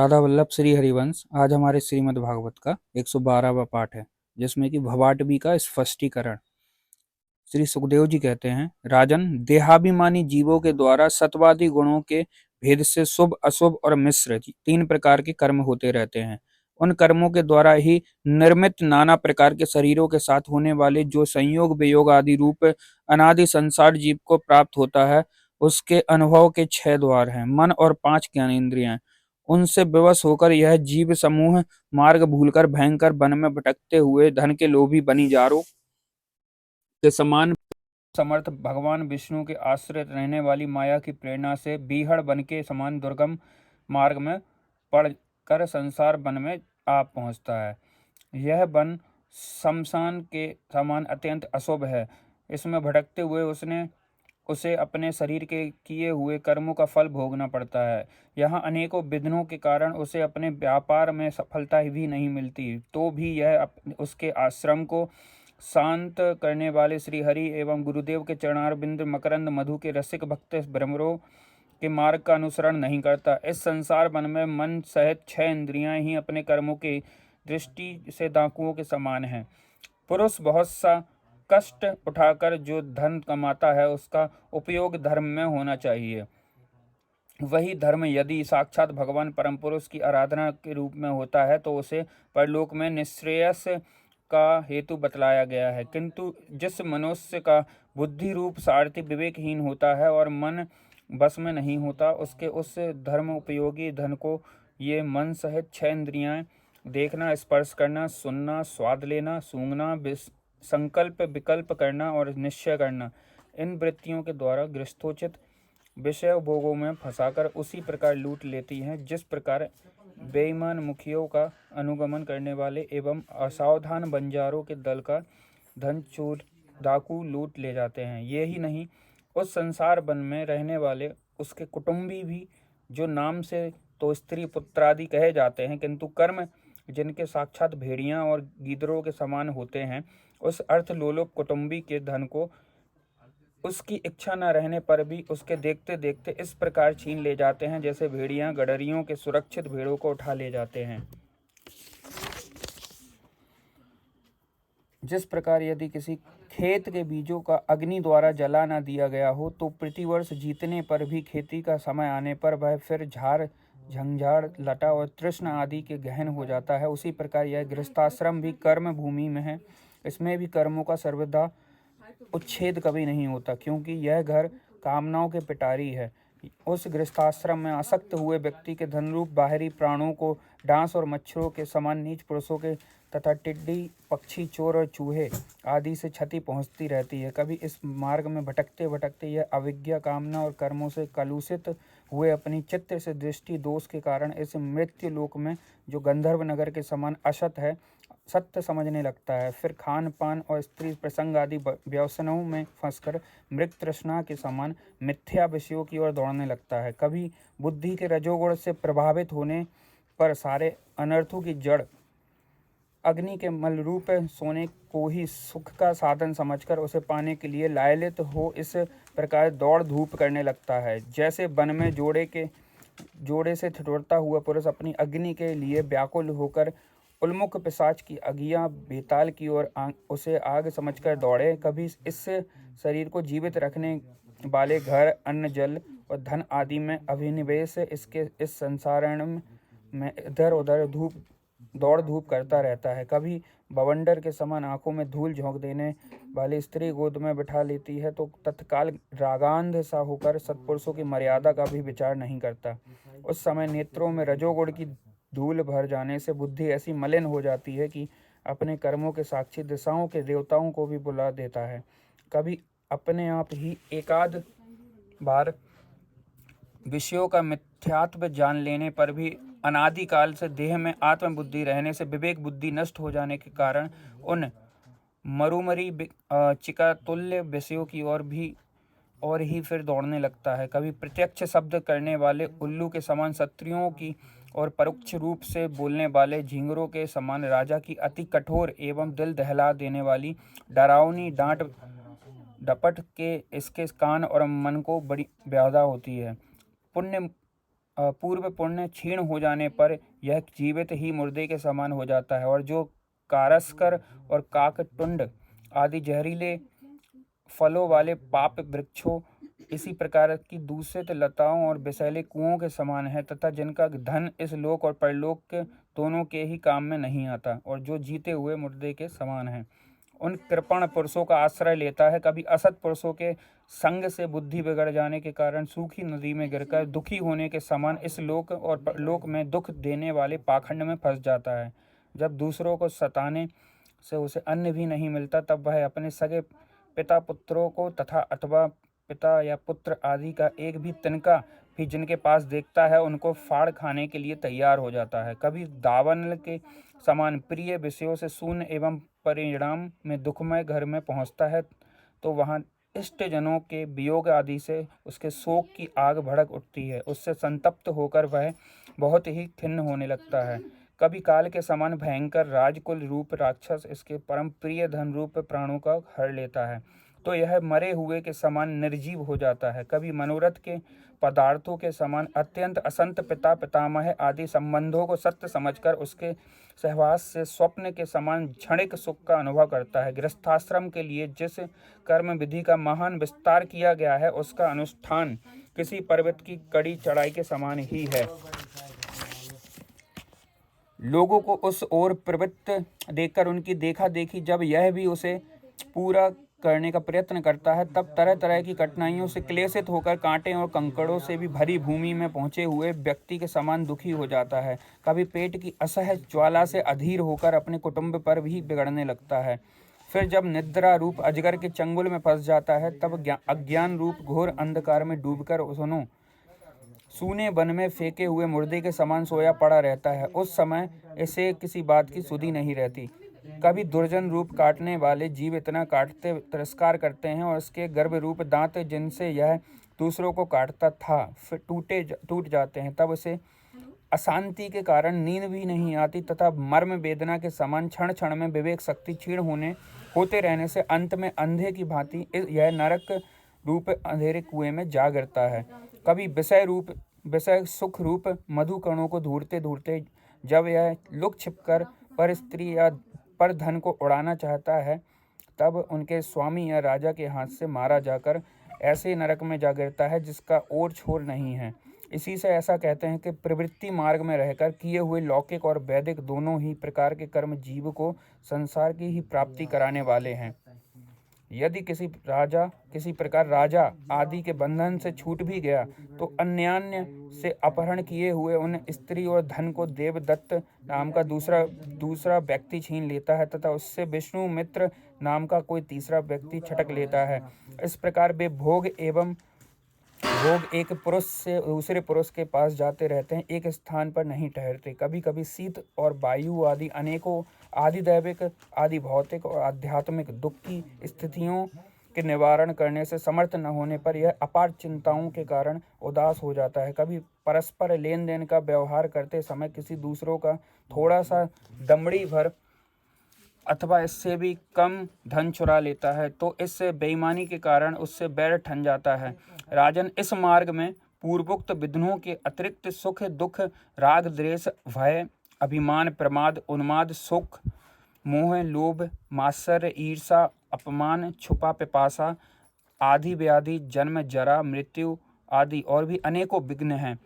राधा वल्लभ श्री हरिवंश आज हमारे श्रीमद् भागवत का 112वां पाठ है, जिसमें कि भवाटवी का स्पष्टीकरण। श्री सुखदेव जी कहते हैं, राजन, देहाभिमानी जीवों के द्वारा सत्वादी गुणों के भेद से शुभ, अशुभ और मिश्र तीन प्रकार के कर्म होते रहते हैं। उन कर्मों के द्वारा ही निर्मित नाना प्रकार के शरीरों के साथ होने वाले जो संयोग वियोग आदि रूप अनादि संसार जीव को प्राप्त होता है, उसके अनुभव के 6 द्वार हैं, मन और 5 ज्ञानेंद्रियां। उनसे विवश होकर यह जीव समूह मार्ग भूलकर भयंकर वन में भटकते हुए धन के लोभी बनिजारों के समान समर्थ भगवान विष्णु के आश्रित रहने वाली माया की प्रेरणा से बीहड़ वन के समान दुर्गम मार्ग में पड़कर संसार वन में आ पहुंचता है। यह वन शमशान के समान अत्यंत अशुभ है। इसमें भटकते हुए उसे अपने शरीर के किए हुए कर्मों का फल भोगना पड़ता है। यहाँ अनेकों विघ्नों के कारण उसे अपने व्यापार में सफलता भी नहीं मिलती, तो भी यह उसके आश्रम को शांत करने वाले श्री हरि एवं गुरुदेव के चरणारविंद मकरंद मधु के रसिक भक्त भ्रमरों के मार्ग का अनुसरण नहीं करता। इस संसार वन में मन सहित 6 इंद्रियां ही अपने कर्मों की दृष्टि से डाकुओं के समान हैं। पुरुष बहुत सा कष्ट उठाकर जो धन कमाता है, उसका उपयोग धर्म में होना चाहिए। वही धर्म यदि साक्षात भगवान परम पुरुष की आराधना के रूप में होता है, तो उसे परलोक में निश्रेयस का हेतु बतलाया गया है। किंतु जिस मनुष्य का बुद्धि रूप सारथी विवेकहीन होता है और मन बस में नहीं होता, उसके उस धर्म उपयोगी धन को ये मन सहित 6 इंद्रियां देखना, स्पर्श करना, सुनना, स्वाद लेना, सूंघना, संकल्प विकल्प करना और निश्चय करना, इन वृत्तियों के द्वारा गृहस्थोचित विषय भोगों में फंसाकर उसी प्रकार लूट लेती हैं, जिस प्रकार बेईमान मुखियों का अनुगमन करने वाले एवं असावधान बंजारों के दल का धन चोर डाकू लूट ले जाते हैं। ये ही नहीं, उस संसार वन में रहने वाले उसके कुटुंबी भी, जो नाम से तो स्त्री पुत्रादि कहे जाते हैं, किंतु कर्म जिनके साक्षात भेड़ियां और गीदड़ों के समान होते हैं, उस अर्थ लोलुप कुटुंबी के धन को उसकी इच्छा न रहने पर भी उसके देखते देखते इस प्रकार छीन ले जाते हैं, जैसे भेड़ियां गडरियों के सुरक्षित भेड़ों को उठा ले जाते हैं। जिस प्रकार यदि किसी खेत के बीजों का अग्नि द्वारा जला न दिया गया हो, तो प्रतिवर्ष जीतने पर भी खेती का समय आने पर वह फिर झाड़ झंझाड़ लटा और तृष्ण आदि के गहन हो जाता है, उसी प्रकार यह गृहस्थाश्रम भी कर्म भूमि में है। इसमें भी कर्मों का सर्वदा उच्छेद कभी नहीं होता, क्योंकि यह घर कामनाओं के पिटारी है। उस गृहस्थाश्रम में आसक्त हुए व्यक्ति के धनरूप बाहरी प्राणों को डांस और मच्छरों के समान नीच पुरुषों के तथा टिड्डी, पक्षी, चोर और चूहे आदि से क्षति पहुंचती रहती है। कभी इस मार्ग में भटकते भटकते यह अविज्ञा, कामना और कर्मों से कलुषित हुए अपनी चित्त से दृष्टि दोष के कारण इस मृत्यु लोक में, जो गंधर्व नगर के समान असत है, सत्य समझने लगता है। फिर खान पान और स्त्री प्रसंग आदि व्यसनों में फंसकर मृग तृष्णा के समान मिथ्या विषयों की ओर दौड़ने लगता है। कभी बुद्धि के रजोगुण से प्रभावित होने पर सारे अनर्थों की जड़ अग्नि के मल रूप सोने को ही सुख का साधन समझकर उसे पाने के लिए लायलित हो इस प्रकार दौड़ धूप करने लगता है। जैसे वन में जोड़े से ठिठुरता हुआ पुरुष अपनी अग्नि के लिए व्याकुल होकर उन्मुख पिशाच की अगियां बेताल की ओर उसे आग समझकर दौड़े, कभी इस शरीर को जीवित रखने वाले घर, अन्न, जल और धन आदि में अभिनिवेश इसके इस संसारण में इधर उधर दौड़ धूप करता रहता है। कभी बवंडर के समान आंखों में धूल झोंक देने वाली स्त्री गोद में बिठा लेती है, तो तत्काल रागांध सा होकर सत्पुरुषों की मर्यादा का भी विचार नहीं करता। उस समय नेत्रों में रजोगुण की धूल भर जाने से बुद्धि ऐसी मलिन हो जाती है कि अपने कर्मों के साक्षी दिशाओं के देवताओं को भी बुला देता है। कभी अपने आप ही एकाध बार विषयों का मिथ्यात्व जान लेने पर भी अनादिकाल से देह में आत्मबुद्धि रहने से विवेक बुद्धि नष्ट हो जाने के कारण उन मरुमरी चिकातुल्य विषयों की और ही फिर दौड़ने लगता है। कभी प्रत्यक्ष शब्द करने वाले उल्लू के समान शत्रुओं की और परोक्ष रूप से बोलने वाले झिंगरों के समान राजा की अति कठोर एवं दिल दहला देने वाली डरावनी डांट डपट के इसके कान और मन को बड़ी व्याधा होती है। पुण्य पूर्व पुण्य क्षीण हो जाने पर यह जीवित ही मुर्दे के समान हो जाता है, और जो कारस्कर और काकटुंड आदि जहरीले फलों वाले पाप वृक्षों इसी प्रकार की दूषित लताओं और विषैले कुओं के समान है, तथा जिनका धन इस लोक और परलोक के दोनों के ही काम में नहीं आता, और जो जीते हुए मुर्दे के समान है। उन कृपण पुरुषों का आश्रय लेता है। कभी असत पुरुषों के संग से बुद्धि बिगड़ जाने के कारण सूखी नदी में गिरकर दुखी होने के समान इस लोक और परलोक में दुख देने वाले पाखंड में फंस जाता है। जब दूसरों को सताने से उसे अन्न भी नहीं मिलता, तब वह अपने सगे पिता पुत्रों को तथा अथवा पिता या पुत्र आदि का एक भी तिनका भी जिनके पास देखता है, उनको फाड़ खाने के लिए तैयार हो जाता है। कभी दावानल के समान प्रिय विषयों से शून्य एवं परिणाम में दुखमय घर में पहुंचता है, तो वहां इष्टजनों के वियोग आदि से उसके शोक की आग भड़क उठती है। उससे संतप्त होकर वह बहुत ही खिन्न होने लगता है। कभी काल के समान भयंकर राजकुल रूप राक्षस इसके परम प्रिय धन रूप प्राणों का हर लेता है, तो यह मरे हुए के समान निर्जीव हो जाता है। कभी मनोरथ के पदार्थों के समान अत्यंत असंत पिता पितामह आदि संबंधों को सत्य समझकर उसके सहवास से स्वप्न के समान क्षणिक सुख का अनुभव करता है। गृहस्थाश्रम के लिए जिस कर्म विधि का महान विस्तार किया गया है, उसका अनुष्ठान किसी पर्वत की कड़ी चढ़ाई के समान ही है। लोगों को उस ओर प्रवृत्त देखकर उनकी देखा देखी जब यह भी उसे पूरा करने का प्रयत्न करता है, तब तरह तरह की कठिनाइयों से क्लेशित होकर कांटे और कंकड़ों से भी भरी भूमि में पहुंचे हुए व्यक्ति के समान दुखी हो जाता है। कभी पेट की असहज ज्वाला से अधीर होकर अपने कुटुंब पर भी बिगड़ने लगता है। फिर जब निद्रा रूप अजगर के चंगुल में फंस जाता है, तब अज्ञान रूप घोर अंधकार में डूबकर उसनो सूने वन में फेंके हुए मुर्दे के समान सोया पड़ा रहता है। उस समय इसे किसी बात की सुधि नहीं रहती। कभी दुर्जन रूप काटने वाले जीव इतना काटते तिरस्कार करते हैं, और इसके गर्भ रूप दांत जिनसे यह दूसरों को काटता था फिर टूट जाते हैं। तब उसे अशांति के कारण नींद भी नहीं आती, तथा मर्म वेदना के समान क्षण क्षण में विवेक शक्ति क्षीण होते रहने से अंत में अंधे की भांति यह नरक रूप अंधेरे कुएं में जा गिरता है। कभी विषय सुख रूप मधु कणों को ढूंढते ढूंढते जब यह लुक छिपकर पर स्त्री या पर धन को उड़ाना चाहता है, तब उनके स्वामी या राजा के हाथ से मारा जाकर ऐसे नरक में जा गिरता है जिसका ओर छोर नहीं है। इसी से ऐसा कहते हैं कि प्रवृत्ति मार्ग में रहकर किए हुए लौकिक और वैदिक दोनों ही प्रकार के कर्म जीव को संसार की ही प्राप्ति कराने वाले हैं। यदि किसी प्रकार राजा आदि के बंधन से छूट भी गया, तो अन्यान्य से अपहरण किए हुए उन स्त्री और धन को देवदत्त नाम का दूसरा व्यक्ति छीन लेता है, तथा उससे विष्णु मित्र नाम का कोई तीसरा व्यक्ति छटक लेता है। इस प्रकार वे भोग एक पुरुष से दूसरे पुरुष के पास जाते रहते हैं, एक स्थान पर नहीं ठहरते। कभी कभी शीत और वायु आदि अनेकों आदि दैविक आदि भौतिक और आध्यात्मिक दुख की स्थितियों के निवारण करने से समर्थ न होने पर यह अपार चिंताओं के कारण उदास हो जाता है। कभी परस्पर लेन देन का व्यवहार करते समय किसी दूसरों का थोड़ा सा दमड़ी भर अथवा इससे भी कम धन चुरा लेता है, तो इससे बेईमानी के कारण उससे बैर ठन जाता है। राजन, इस मार्ग में पूर्वोक्त विघ्नों के अतिरिक्त सुख दुख राग द्वेष भय अभिमान प्रमाद उन्माद सुख मोह लोभ मात्सर्य ईर्षा अपमान छुपा पिपासा आदि व्याधि जन्म जरा मृत्यु आदि और भी अनेकों विघ्न हैं।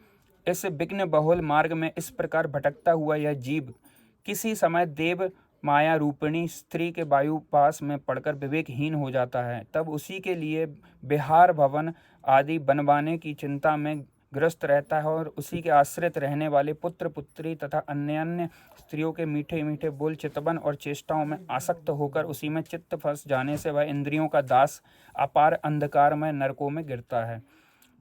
इस विघ्न बहुल मार्ग में इस प्रकार भटकता हुआ यह जीव किसी समय देव माया रूपिणी स्त्री के वायुपास में पड़कर विवेकहीन हो जाता है। तब उसी के लिए विहार भवन आदि बनवाने की चिंता में ग्रस्त रहता है, और उसी के आश्रित रहने वाले पुत्र पुत्री तथा अन्य स्त्रियों के मीठे मीठे बोल चितवन और चेष्टाओं में आसक्त होकर उसी में चित्त फंस जाने से वह इंद्रियों का दास अपार अंधकार में नरकों में गिरता है।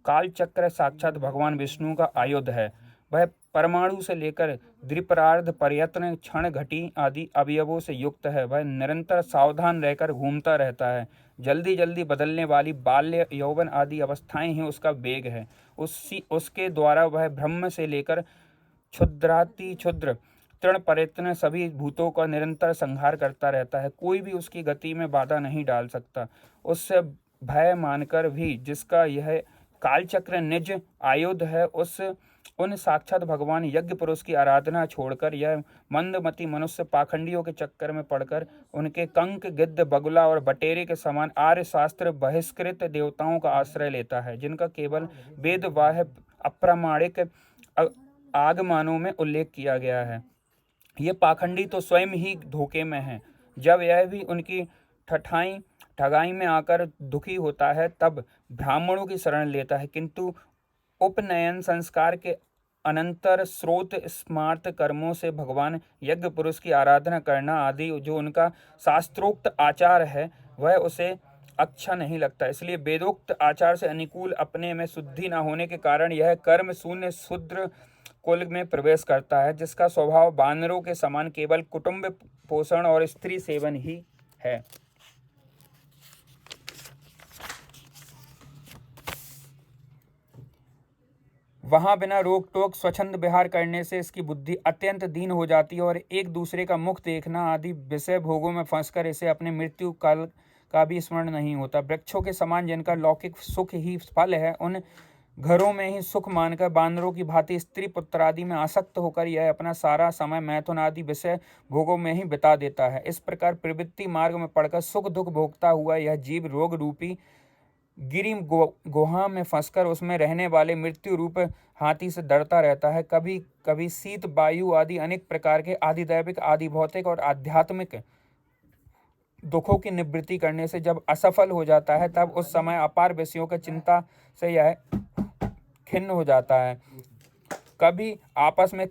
काल चक्र साक्षात भगवान विष्णु का आयुध है। वह परमाणु से लेकर द्विपरार्ध प्रयत्न क्षण घटी आदि अवयवों से युक्त है। वह निरंतर सावधान रहकर घूमता रहता है। जल्दी जल्दी बदलने वाली बाल्य यौवन आदि अवस्थाएं ही उसका वेग है। उसके द्वारा वह ब्रह्म से लेकर क्षुद्राति क्षुद्र तृण प्रयत्न सभी भूतों का निरंतर संहार करता रहता है। कोई भी उसकी गति में बाधा नहीं डाल सकता। उससे भय मानकर भी जिसका यह कालचक्र निज आयुध है, उस उन साक्षात भगवान यज्ञ पुरुष की आराधना छोड़कर यह मंदमती मनुष्य पाखंडियों के चक्कर में पड़कर उनके कंक, गिद्ध, बगुला और बटेरे के समान आर्य शास्त्र बहिष्कृत देवताओं का आश्रय लेता है, जिनका केवल वेद बाह्य अप्रामाणिक आगमनों में उल्लेख किया गया है। ये पाखंडी तो स्वयं ही धोखे में है। जब यह भी उनकी ठगाई में आकर दुखी होता है तब ब्राह्मणों की शरण लेता है, किंतु उपनयन संस्कार के अनंतर स्रोत स्मार्त कर्मों से भगवान यज्ञ पुरुष की आराधना करना आदि जो उनका शास्त्रोक्त आचार है वह उसे अच्छा नहीं लगता। इसलिए वेदोक्त आचार से अनुकूल अपने में शुद्धि न होने के कारण यह कर्म शून्य शूद्र कुल में प्रवेश करता है, जिसका स्वभाव बानरों के समान केवल कुटुंब पोषण और स्त्री सेवन ही है। वहाँ बिना रोक टोक स्वच्छंद विहार करने से इसकी बुद्धि अत्यंत दीन हो जाती है और एक दूसरे का मुख देखना आदि विषय भोगों में फंसकर इसे अपने मृत्यु काल का भी स्मरण नहीं होता। वृक्षों के समान जिनका लौकिक सुख ही फल है, उन घरों में ही सुख मानकर बानरों की भांति स्त्री पुत्र आदि में आसक्त होकर यह अपना सारा समय मैथुन आदि विषय भोगों में ही बिता देता है। इस प्रकार प्रवृत्ति मार्ग में पड़कर सुख दुख भोगता हुआ यह जीव रोग रूपी गिरी गुहा में फंसकर उसमें रहने वाले मृत्यु रूप हाथी से डरता रहता है। कभी कभी शीत, वायु आदि अनेक प्रकार के आदिदैविक, आदि भौतिक और आध्यात्मिक दुखों की निवृत्ति करने से जब असफल हो जाता है तब उस समय अपार विषयों की चिंता से यह खिन्न हो जाता है। कभी आपस में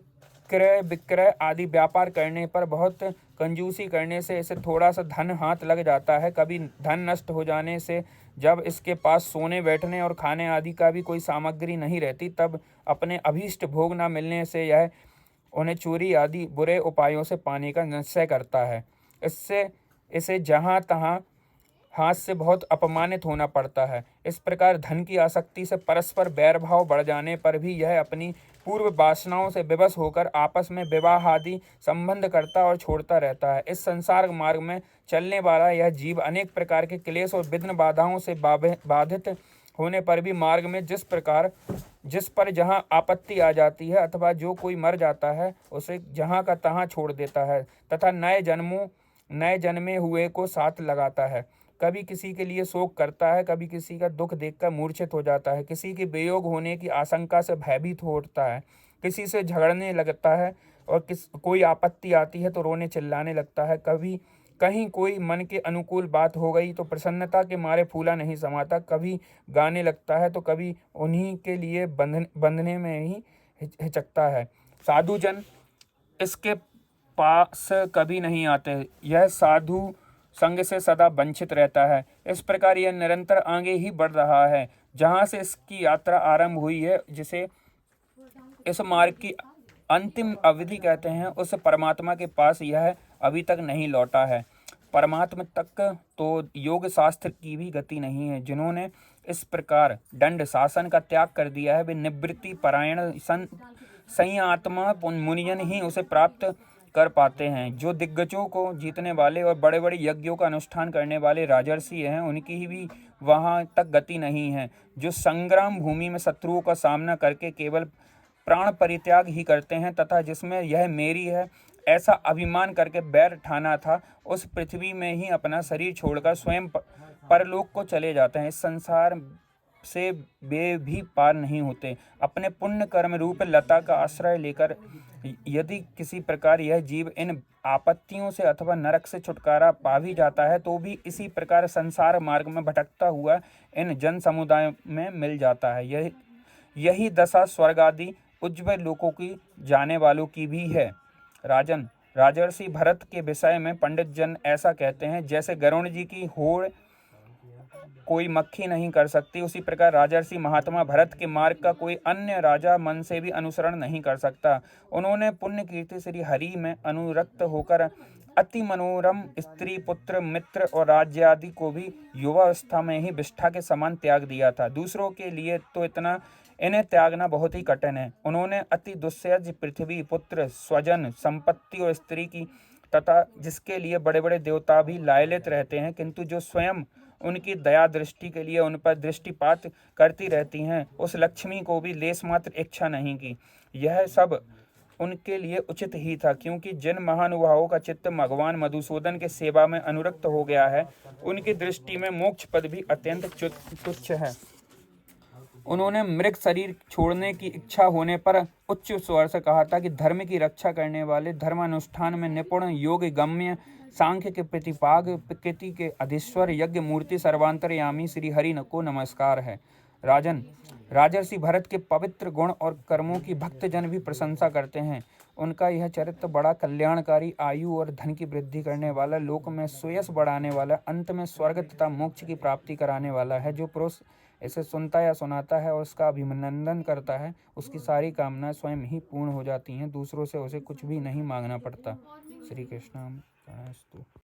क्रय विक्रय आदि व्यापार करने पर बहुत कंजूसी करने से इसे थोड़ा सा धन हाथ लग जाता है। कभी धन नष्ट हो जाने से जब इसके पास सोने बैठने और खाने आदि का भी कोई सामग्री नहीं रहती तब अपने अभीष्ट भोग न मिलने से यह उन्हें चोरी आदि बुरे उपायों से पाने का निश्चय करता है। इससे इसे जहाँ तहाँ हाथ से बहुत अपमानित होना पड़ता है। इस प्रकार धन की आसक्ति से परस्पर बैर भाव बढ़ जाने पर भी यह अपनी पूर्व वासनाओं से विवश होकर आपस में विवाह आदि संबंध करता और छोड़ता रहता है। इस संसार मार्ग में चलने वाला यह जीव अनेक प्रकार के क्लेश और विघ्न बाधाओं से बाधित होने पर भी मार्ग में जिस पर जहाँ आपत्ति आ जाती है अथवा जो कोई मर जाता है उसे जहाँ का तहाँ छोड़ देता है तथा नए जन्मे हुए को साथ लगाता है। कभी किसी के लिए शोक करता है, कभी किसी का दुख देखकर मूर्छित हो जाता है, किसी के वियोग होने की आशंका से भयभीत होता है, किसी से झगड़ने लगता है और कोई आपत्ति आती है तो रोने चिल्लाने लगता है। कभी कहीं कोई मन के अनुकूल बात हो गई तो प्रसन्नता के मारे फूला नहीं समाता, कभी गाने लगता है तो कभी उन्हीं के लिए बंधने में ही हिचकता है। साधुजन इसके पास कभी नहीं आते, यह साधु संग से सदा वंचित रहता है। इस प्रकार यह निरंतर आगे ही बढ़ रहा है। जहाँ से इसकी यात्रा आरंभ हुई है, जिसे इस मार्ग की अंतिम अवधि कहते हैं, उस परमात्मा के पास यह अभी तक नहीं लौटा है। परमात्मा तक तो योग शास्त्र की भी गति नहीं है। जिन्होंने इस प्रकार दंड शासन का त्याग कर दिया है वे निवृत्ति परायण संयमात्मा मुनिजन ही उसे प्राप्त कर पाते हैं। जो दिग्गजों को जीतने वाले और बड़े बड़े यज्ञों का अनुष्ठान करने वाले राजर्षि हैं, उनकी भी वहां तक गति नहीं है। जो संग्राम भूमि में शत्रुओं का सामना करके केवल प्राण परित्याग ही करते हैं तथा जिसमें यह मेरी है ऐसा अभिमान करके बैर ठाना था, उस पृथ्वी में ही अपना शरीर छोड़कर स्वयं परलोक को चले जाते हैं। इस संसार से वे भी पार नहीं होते। अपने पुण्य कर्म रूप लता का आश्रय लेकर यदि किसी प्रकार यह जीव इन आपत्तियों से अथवा नरक से छुटकारा पा भी जाता है तो भी इसी प्रकार संसार मार्ग में भटकता हुआ इन जन समुदाय में मिल जाता है। यही दशा स्वर्ग आदि उज्ज्वल लोकों की जाने वालों की भी है। राजन, राजर्षि भरत के विषय में पंडित जन ऐसा कहते हैं, जैसे गरुण जी की होड़ कोई मक्खी नहीं कर सकती, उसी प्रकार राजर्षि महात्मा भरत के मार्ग का कोई अन्य राजा मन से भी अनुसरण नहीं कर सकता। उन्होंने पुण्य कीर्ति श्री हरि में अनुरक्त होकर अति मनोरम स्त्री, पुत्र, मित्र और राज्य आदि को भी युवावस्था में ही विष्ठा के समान त्याग दिया था। दूसरों के लिए तो इन्हें त्यागना बहुत ही कठिन है। उन्होंने अति दुस्सह्य पृथ्वी, पुत्र, स्वजन, संपत्ति और स्त्री की तथा जिसके लिए बड़े बड़े देवता भी लालयित रहते हैं, किंतु जो स्वयं उनकी दया दृष्टि के लिए उन पर दृष्टिपात करती रहती हैं, उस लक्ष्मी को भी लेस मात्र इच्छा नहीं की। यह सब उनके लिए उचित ही था, क्योंकि जिन महानुभावों का चित्त भगवान मधुसूदन के सेवा में अनुरक्त हो गया है, उनकी दृष्टि में मोक्ष पद भी अत्यंत तुच्छ है। उन्होंने मृग शरीर छोड़ने की इच्छा होने पर उच्च स्वर से कहा था कि धर्म की रक्षा करने वाले, धर्मानुष्ठान में निपुण, योग गम्य, सांख्य के प्रतिपाग, प्रकृति के अधीश्वर, यज्ञ मूर्ति, सर्वांतरयामी श्री हरि को नमस्कार है। राजन, राजर्षि भरत के पवित्र गुण और कर्मों की भक्तजन भी प्रशंसा करते हैं। उनका यह चरित्र बड़ा कल्याणकारी, आयु और धन की वृद्धि करने वाला, लोक में सुयश बढ़ाने वाला, अंत में स्वर्ग तथा मोक्ष की प्राप्ति कराने वाला है। जो पुरुष इसे सुनता या सुनाता है और उसका अभिनंदन करता है, उसकी सारी कामनाएं स्वयं ही पूर्ण हो जाती हैं, दूसरों से उसे कुछ भी नहीं मांगना पड़ता। श्री कृष्ण।